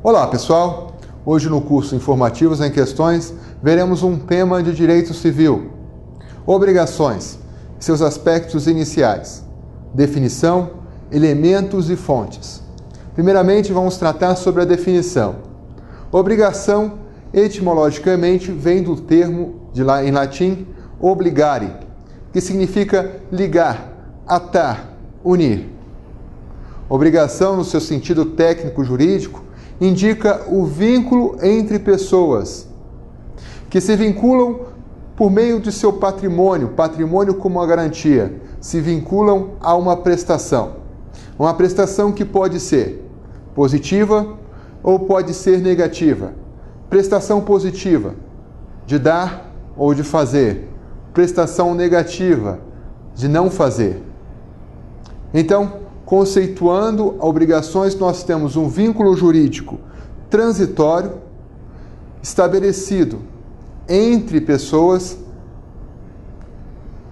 Olá pessoal, hoje no curso Informativos em Questões veremos um tema de direito civil, obrigações, seus aspectos iniciais, definição, elementos e fontes. Primeiramente vamos tratar sobre a definição. Obrigação, etimologicamente, vem do termo em latim obligare, que significa ligar, atar, unir. Obrigação, no seu sentido técnico-jurídico, indica o vínculo entre pessoas que se vinculam por meio de seu patrimônio como uma garantia, se vinculam a uma prestação que pode ser positiva ou pode ser negativa. Prestação positiva, de dar ou de fazer. Prestação negativa, de não fazer. Então, conceituando obrigações, nós temos um vínculo jurídico transitório estabelecido entre pessoas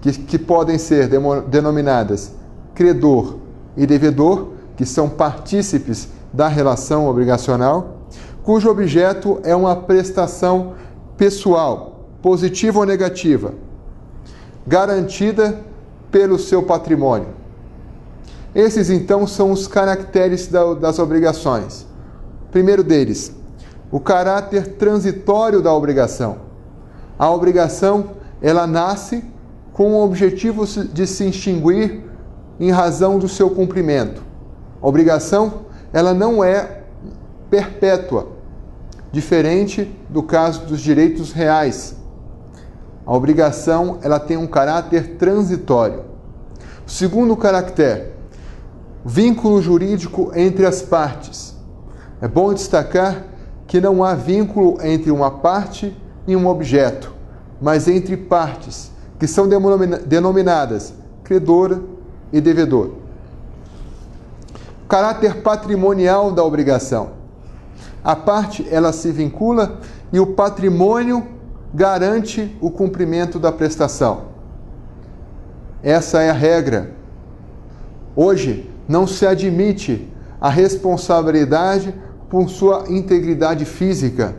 que podem ser denominadas credor e devedor, que são partícipes da relação obrigacional, cujo objeto é uma prestação pessoal, positiva ou negativa, garantida pelo seu patrimônio. Esses, então, são os caracteres das obrigações. Primeiro deles, o caráter transitório da obrigação. A obrigação, ela nasce com o objetivo de se extinguir em razão do seu cumprimento. A obrigação, ela não é perpétua, diferente do caso dos direitos reais. A obrigação, ela tem um caráter transitório. O segundo caractere, vínculo jurídico entre as partes. É bom destacar que não há vínculo entre uma parte e um objeto, mas entre partes, que são denominadas credor e devedor. O caráter patrimonial da obrigação. A parte, ela se vincula e o patrimônio garante o cumprimento da prestação. Essa é a regra. Hoje, não se admite a responsabilidade por sua integridade física,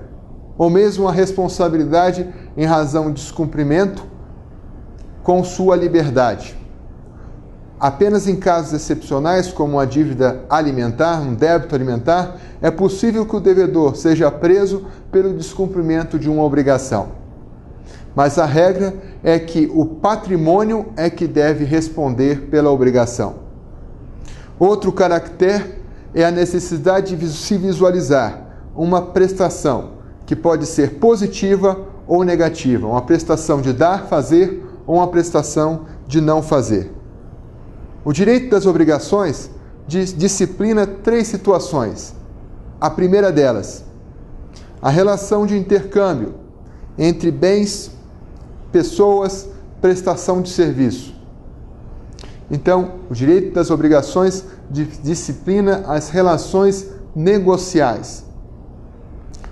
ou mesmo a responsabilidade em razão de descumprimento com sua liberdade. Apenas em casos excepcionais, como uma dívida alimentar, um débito alimentar, é possível que o devedor seja preso pelo descumprimento de uma obrigação. Mas a regra é que o patrimônio é que deve responder pela obrigação. Outro caractere é a necessidade de se visualizar uma prestação que pode ser positiva ou negativa, uma prestação de dar, fazer ou uma prestação de não fazer. O direito das obrigações disciplina 3 situações. A primeira delas, a relação de intercâmbio entre bens, pessoas, prestação de serviço. Então, o direito das obrigações disciplina as relações negociais.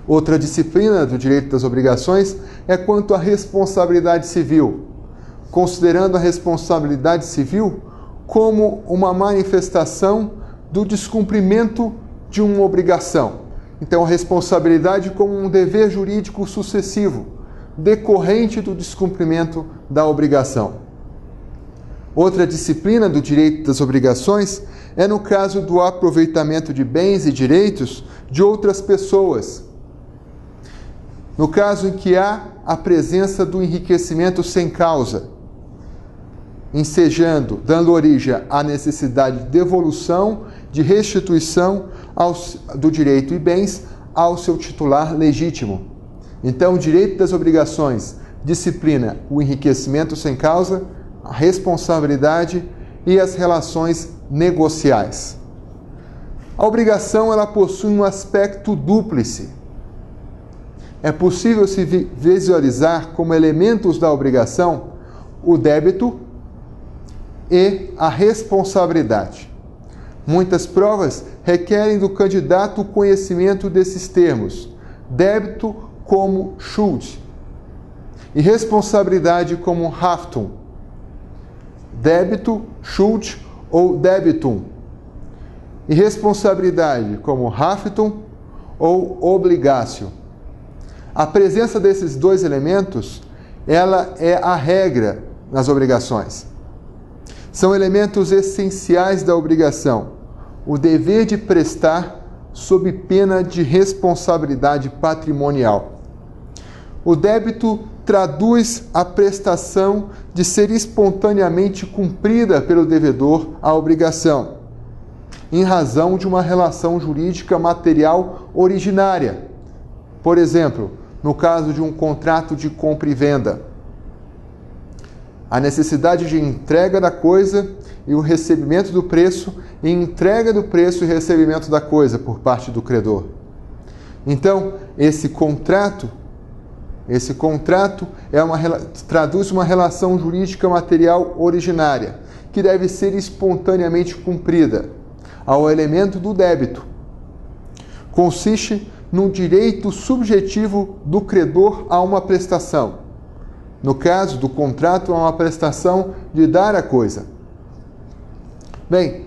Outra disciplina do direito das obrigações é quanto à responsabilidade civil, considerando a responsabilidade civil como uma manifestação do descumprimento de uma obrigação. Então, a responsabilidade como um dever jurídico sucessivo, decorrente do descumprimento da obrigação. Outra disciplina do direito das obrigações é no caso do aproveitamento de bens e direitos de outras pessoas. No caso em que há a presença do enriquecimento sem causa, ensejando, dando origem à necessidade de devolução, de restituição do direito e bens ao seu titular legítimo. Então, o direito das obrigações disciplina o enriquecimento sem causa, a responsabilidade e as relações negociais. A obrigação, ela possui um aspecto dúplice. É possível se visualizar como elementos da obrigação o débito e a responsabilidade. Muitas provas requerem do candidato o conhecimento desses termos, débito como Schuld e responsabilidade como Haftung. Débito, Schuld ou Debitum. E responsabilidade como Haftung ou obligatio. A presença desses dois elementos, ela é a regra nas obrigações. São elementos essenciais da obrigação. O dever de prestar sob pena de responsabilidade patrimonial. O débito traduz a prestação de ser espontaneamente cumprida pelo devedor a obrigação, em razão de uma relação jurídica material originária. Por exemplo, no caso de um contrato de compra e venda, a necessidade de entrega da coisa e o recebimento do preço, e entrega do preço e recebimento da coisa por parte do credor. Então, esse contrato traduz uma relação jurídica material originária, que deve ser espontaneamente cumprida, ao elemento do débito. Consiste no direito subjetivo do credor a uma prestação. No caso do contrato, a uma prestação de dar a coisa. Bem,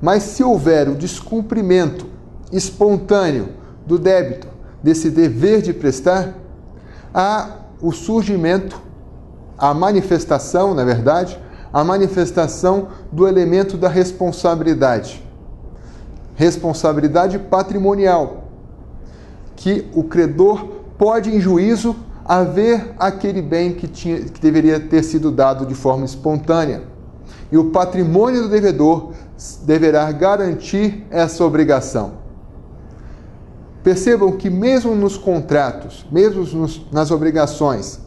mas se houver o descumprimento espontâneo do débito, desse dever de prestar, há o surgimento, a manifestação, na verdade, a manifestação do elemento da responsabilidade. Responsabilidade patrimonial, que o credor pode, em juízo, haver aquele bem que deveria ter sido dado de forma espontânea. E o patrimônio do devedor deverá garantir essa obrigação. Percebam que mesmo nos contratos, mesmo nas obrigações,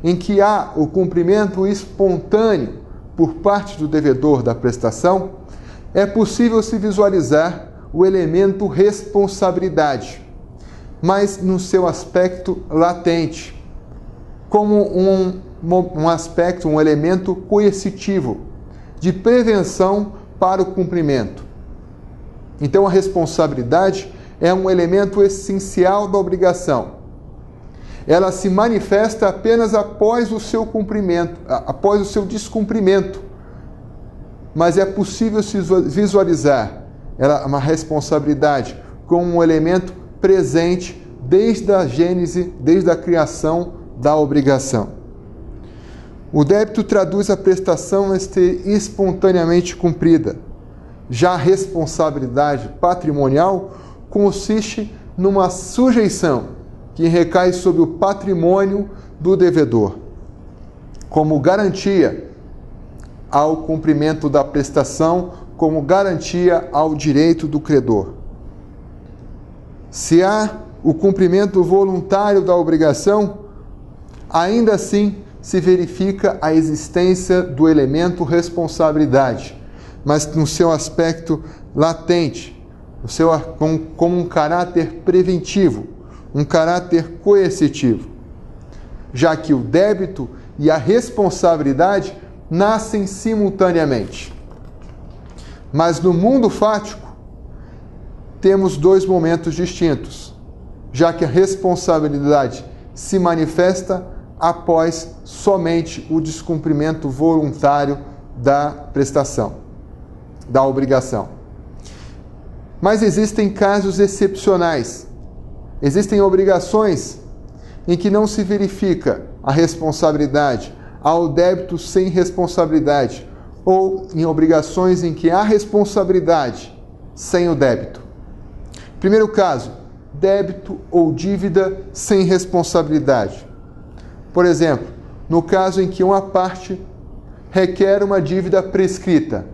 em que há o cumprimento espontâneo por parte do devedor da prestação, é possível se visualizar o elemento responsabilidade, mas no seu aspecto latente, como um aspecto, um elemento coercitivo, de prevenção para o cumprimento. Então, a responsabilidade é um elemento essencial da obrigação. Ela se manifesta apenas após o seu cumprimento, após o seu descumprimento. Mas é possível se visualizar uma responsabilidade como um elemento presente desde a gênese, desde a criação da obrigação. O débito traduz a prestação a ser espontaneamente cumprida. Já a responsabilidade patrimonial consiste numa sujeição que recai sobre o patrimônio do devedor, como garantia ao cumprimento da prestação, como garantia ao direito do credor. Se há o cumprimento voluntário da obrigação, ainda assim se verifica a existência do elemento responsabilidade, mas no seu aspecto latente, como um caráter preventivo, um caráter coercitivo, já que o débito e a responsabilidade nascem simultaneamente. Mas no mundo fático, temos dois momentos distintos, já que a responsabilidade se manifesta após somente o descumprimento voluntário da prestação, da obrigação. Mas existem casos excepcionais. Existem obrigações em que não se verifica a responsabilidade, há o débito sem responsabilidade, ou em obrigações em que há responsabilidade sem o débito. Primeiro caso, débito ou dívida sem responsabilidade. Por exemplo, no caso em que uma parte requer uma dívida prescrita.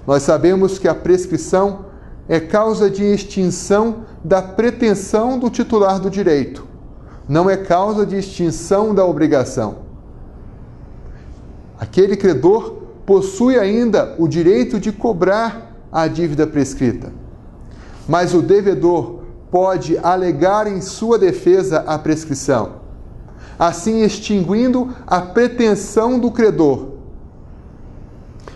Nós sabemos que a prescrição é causa de extinção da pretensão do titular do direito, não é causa de extinção da obrigação. Aquele credor possui ainda o direito de cobrar a dívida prescrita, mas o devedor pode alegar em sua defesa a prescrição, assim extinguindo a pretensão do credor.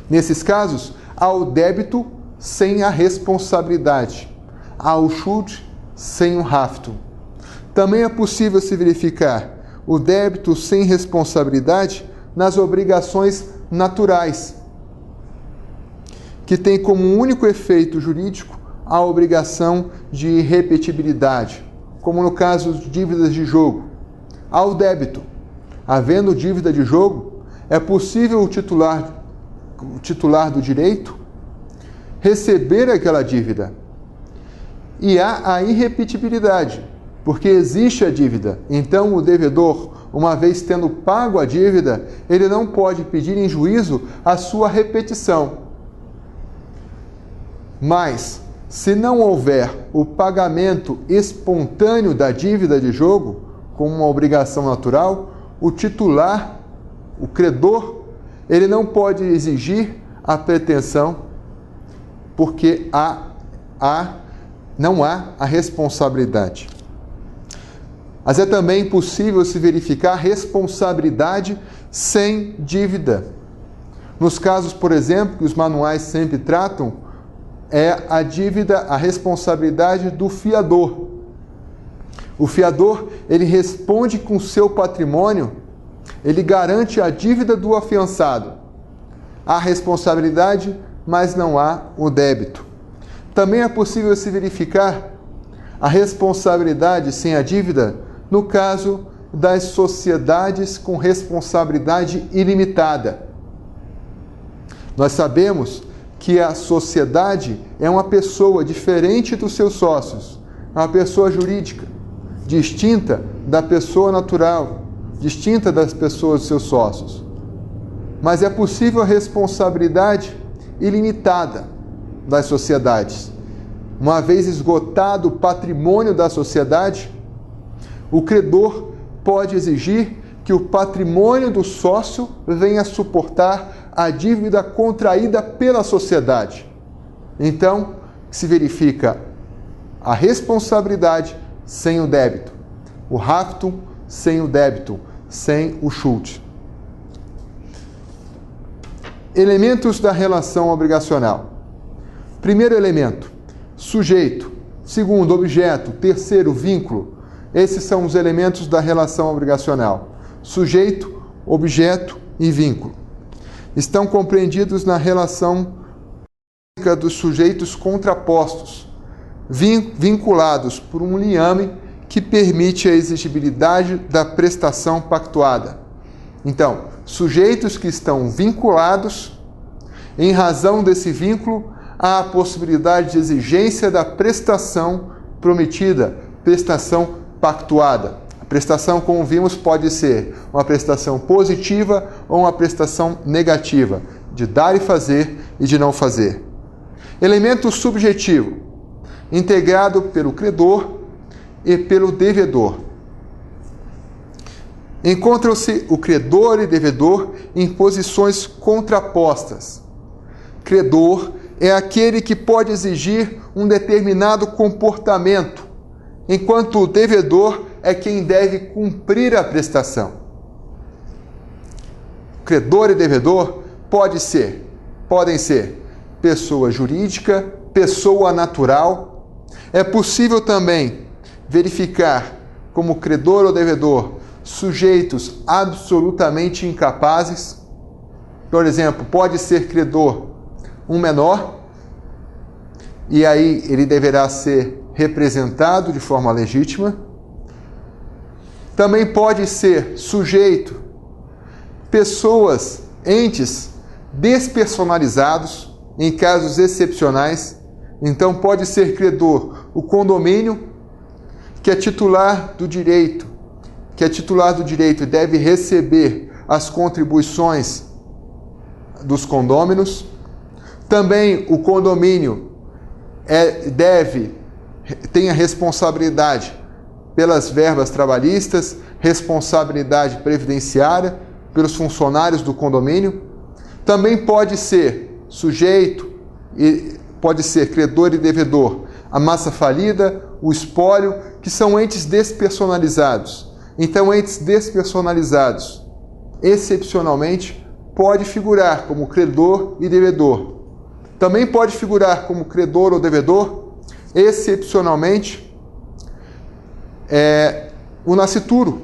Nesses casos, há o débito sem a responsabilidade, há o Schuld sem o Haftung. Também é possível se verificar o débito sem responsabilidade nas obrigações naturais, que tem como único efeito jurídico a obrigação de irrepetibilidade, como no caso de dívidas de jogo. Ao débito, havendo dívida de jogo, é possível o titular do direito receber aquela dívida. E há a irrepetibilidade, porque existe a dívida. Então, o devedor, uma vez tendo pago a dívida, ele não pode pedir em juízo a sua repetição. Mas, se não houver o pagamento espontâneo da dívida de jogo, como uma obrigação natural, o titular, o credor, ele não pode exigir a pretensão, porque não há a responsabilidade. Mas é também possível se verificar responsabilidade sem dívida. Nos casos, por exemplo, que os manuais sempre tratam, é a dívida, a responsabilidade do fiador. O fiador, ele responde com seu patrimônio, ele garante a dívida do afiançado. Há responsabilidade, mas não há o débito. Também é possível se verificar a responsabilidade sem a dívida no caso das sociedades com responsabilidade ilimitada. Nós sabemos que a sociedade é uma pessoa diferente dos seus sócios, é uma pessoa jurídica, distinta da pessoa natural, distinta das pessoas dos seus sócios. Mas é possível a responsabilidade ilimitada das sociedades. Uma vez esgotado o patrimônio da sociedade, o credor pode exigir que o patrimônio do sócio venha suportar a dívida contraída pela sociedade. Então, se verifica a responsabilidade sem o débito, o rafto sem o débito, sem o schuld. Elementos da relação obrigacional. Primeiro elemento, sujeito. Segundo, objeto. Terceiro, vínculo. Esses são os elementos da relação obrigacional. Sujeito, objeto e vínculo. Estão compreendidos na relação dos sujeitos contrapostos, vinculados por um liame que permite a exigibilidade da prestação pactuada. Então, sujeitos que estão vinculados, em razão desse vínculo, há a possibilidade de exigência da prestação prometida, prestação pactuada. A prestação, como vimos, pode ser uma prestação positiva ou uma prestação negativa, de dar e fazer e de não fazer. Elemento subjetivo, integrado pelo credor e pelo devedor. Encontram-se o credor e devedor em posições contrapostas. Credor é aquele que pode exigir um determinado comportamento, enquanto o devedor é quem deve cumprir a prestação. Credor e devedor podem ser pessoa jurídica, pessoa natural. É possível também verificar como credor ou devedor sujeitos absolutamente incapazes. Por exemplo, pode ser credor um menor, e aí ele deverá ser representado de forma legítima. Também pode ser sujeito pessoas, entes despersonalizados, em casos excepcionais. Então pode ser credor o condomínio, que é titular do direito, e deve receber as contribuições dos condôminos. Também o condomínio tem a responsabilidade pelas verbas trabalhistas, responsabilidade previdenciária pelos funcionários do condomínio. Também pode ser sujeito, pode ser credor e devedor, a massa falida, o espólio, que são entes despersonalizados. Então, entes despersonalizados, excepcionalmente, pode figurar como credor e devedor. Também pode figurar como credor ou devedor, excepcionalmente, o nascituro.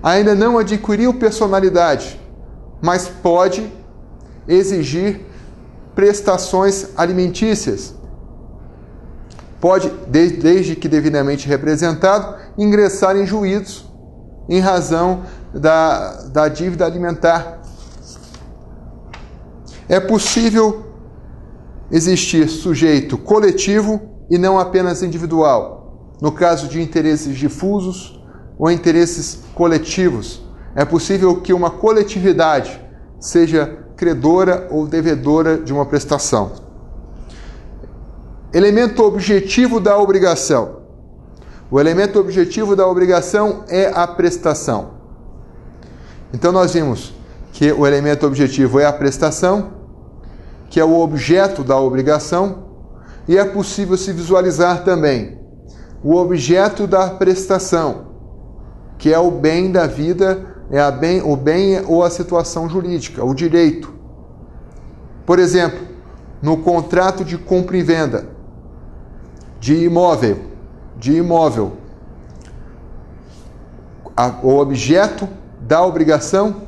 Ainda não adquiriu personalidade, mas pode exigir prestações alimentícias. pode, desde que devidamente representado, ingressar em juízo em razão da dívida alimentar. É possível existir sujeito coletivo e não apenas individual, no caso de interesses difusos ou interesses coletivos. É possível que uma coletividade seja credora ou devedora de uma prestação. Elemento objetivo da obrigação. O elemento objetivo da obrigação é a prestação. Então nós vimos que o elemento objetivo é a prestação, que é o objeto da obrigação, e é possível se visualizar também o objeto da prestação, que é o bem da vida, o bem ou a situação jurídica, o direito. Por exemplo, no contrato de compra e venda de imóvel, o objeto da obrigação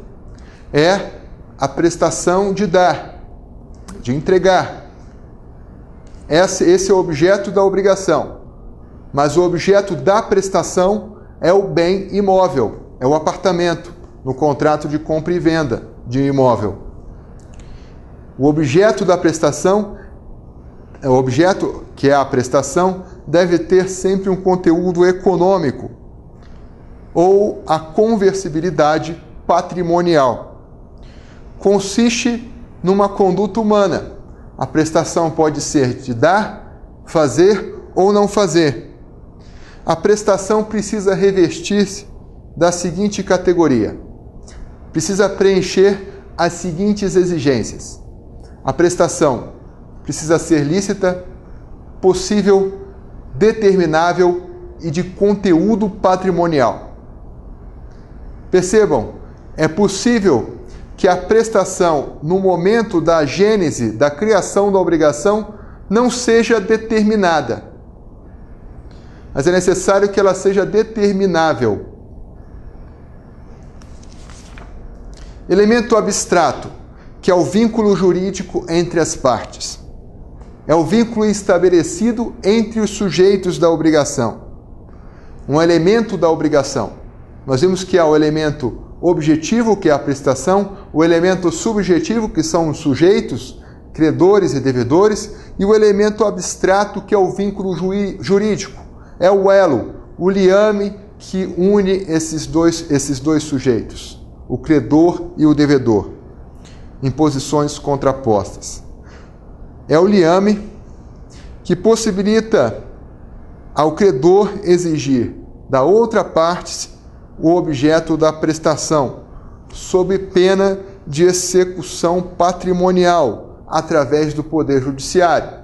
é a prestação de dar, de entregar. Esse é o objeto da obrigação. Mas o objeto da prestação é o bem imóvel, é o apartamento, no contrato de compra e venda de imóvel. O objeto da prestação, o objeto que é a prestação, deve ter sempre um conteúdo econômico ou a conversibilidade patrimonial. Consiste numa conduta humana. A prestação pode ser de dar, fazer ou não fazer. A prestação precisa revestir-se da seguinte categoria. Precisa preencher as seguintes exigências. A prestação precisa ser lícita, possível, determinável e de conteúdo patrimonial. Percebam, é possível que a prestação, no momento da gênese, da criação da obrigação, não seja determinada. Mas é necessário que ela seja determinável. Elemento abstrato, que é o vínculo jurídico entre as partes. É o vínculo estabelecido entre os sujeitos da obrigação. Um elemento da obrigação. Nós vimos que há o elemento objetivo, que é a prestação, o elemento subjetivo, que são os sujeitos, credores e devedores, e o elemento abstrato, que é o vínculo jurídico. É o elo, o liame que une esses dois sujeitos, o credor e o devedor, em posições contrapostas. É o liame que possibilita ao credor exigir da outra parte o objeto da prestação, sob pena de execução patrimonial através do Poder Judiciário.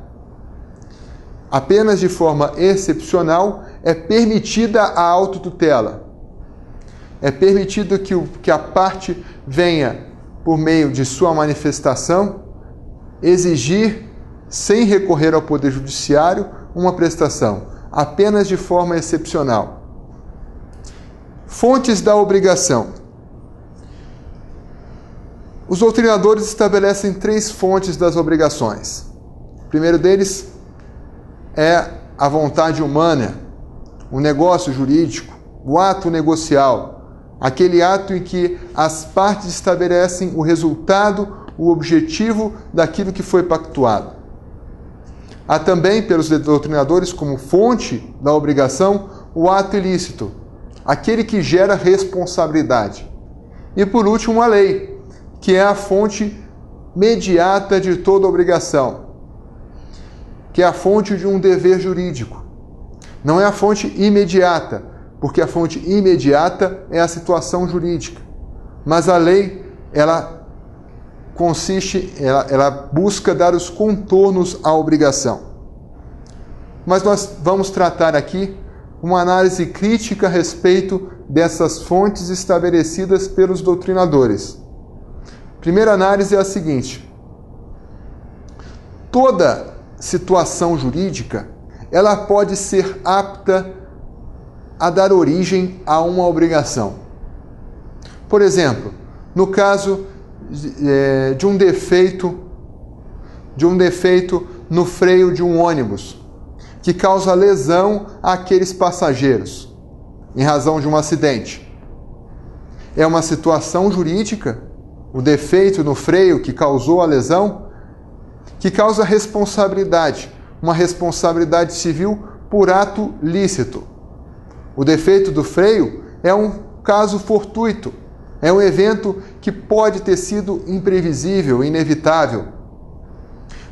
Apenas de forma excepcional é permitida a autotutela. É permitido que a parte venha, por meio de sua manifestação, exigir, sem recorrer ao Poder Judiciário, uma prestação, apenas de forma excepcional. Fontes da obrigação. Os doutrinadores estabelecem 3 fontes das obrigações. O primeiro deles é a vontade humana, o negócio jurídico, o ato negocial, aquele ato em que as partes estabelecem o resultado, o objetivo daquilo que foi pactuado. Há também, pelos doutrinadores, como fonte da obrigação, o ato ilícito, aquele que gera responsabilidade. E, por último, a lei, que é a fonte mediata de toda obrigação, que é a fonte de um dever jurídico. Não é a fonte imediata, porque a fonte imediata é a situação jurídica. Mas a lei, ela busca dar os contornos à obrigação. Mas nós vamos tratar aqui uma análise crítica a respeito dessas fontes estabelecidas pelos doutrinadores. Primeira análise é a seguinte: toda situação jurídica, ela pode ser apta a dar origem a uma obrigação. Por exemplo, no caso de um defeito no freio de um ônibus. que causa lesão àqueles passageiros, em razão de um acidente. É uma situação jurídica, o defeito no freio que causou a lesão, que causa responsabilidade, uma responsabilidade civil por ato lícito. O defeito do freio é um caso fortuito, é um evento que pode ter sido imprevisível, inevitável.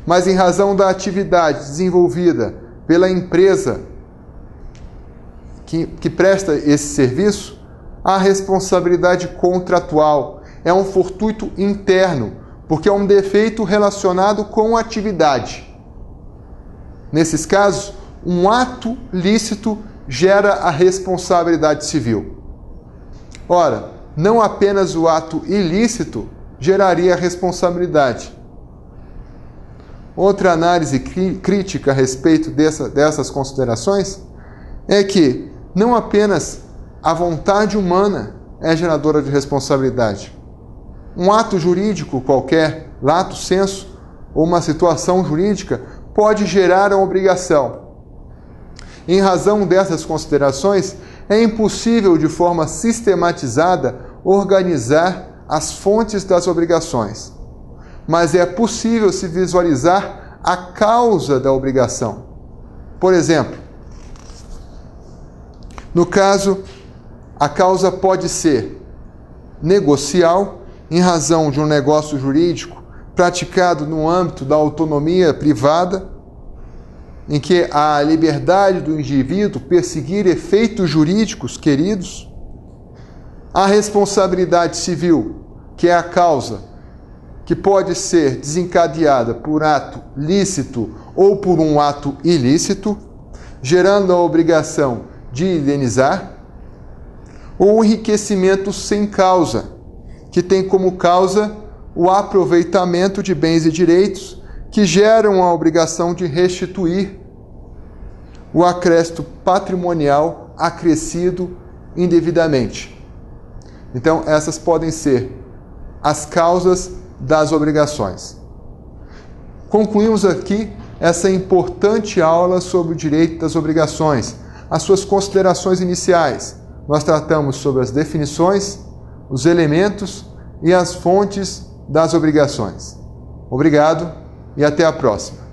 Mas em razão da atividade desenvolvida pela empresa que presta esse serviço, a responsabilidade contratual é um fortuito interno, porque é um defeito relacionado com a atividade. Nesses casos, um ato lícito gera a responsabilidade civil. Ora, não apenas o ato ilícito geraria a responsabilidade. Outra análise crítica a respeito dessas considerações é que não apenas a vontade humana é geradora de responsabilidade. Um ato jurídico qualquer, lato sensu, ou uma situação jurídica, pode gerar a obrigação. Em razão dessas considerações, é impossível, de forma sistematizada, organizar as fontes das obrigações. Mas é possível se visualizar a causa da obrigação. Por exemplo, no caso, a causa pode ser negocial, em razão de um negócio jurídico praticado no âmbito da autonomia privada, em que a liberdade do indivíduo perseguir efeitos jurídicos queridos. A responsabilidade civil, que é a causa, que pode ser desencadeada por ato lícito ou por um ato ilícito, gerando a obrigação de indenizar. Ou o enriquecimento sem causa, que tem como causa o aproveitamento de bens e direitos, que geram a obrigação de restituir o acréscimo patrimonial acrescido indevidamente. Então, essas podem ser as causas das obrigações. Concluímos aqui essa importante aula sobre o direito das obrigações, as suas considerações iniciais. Nós tratamos sobre as definições, os elementos e as fontes das obrigações. Obrigado e até a próxima.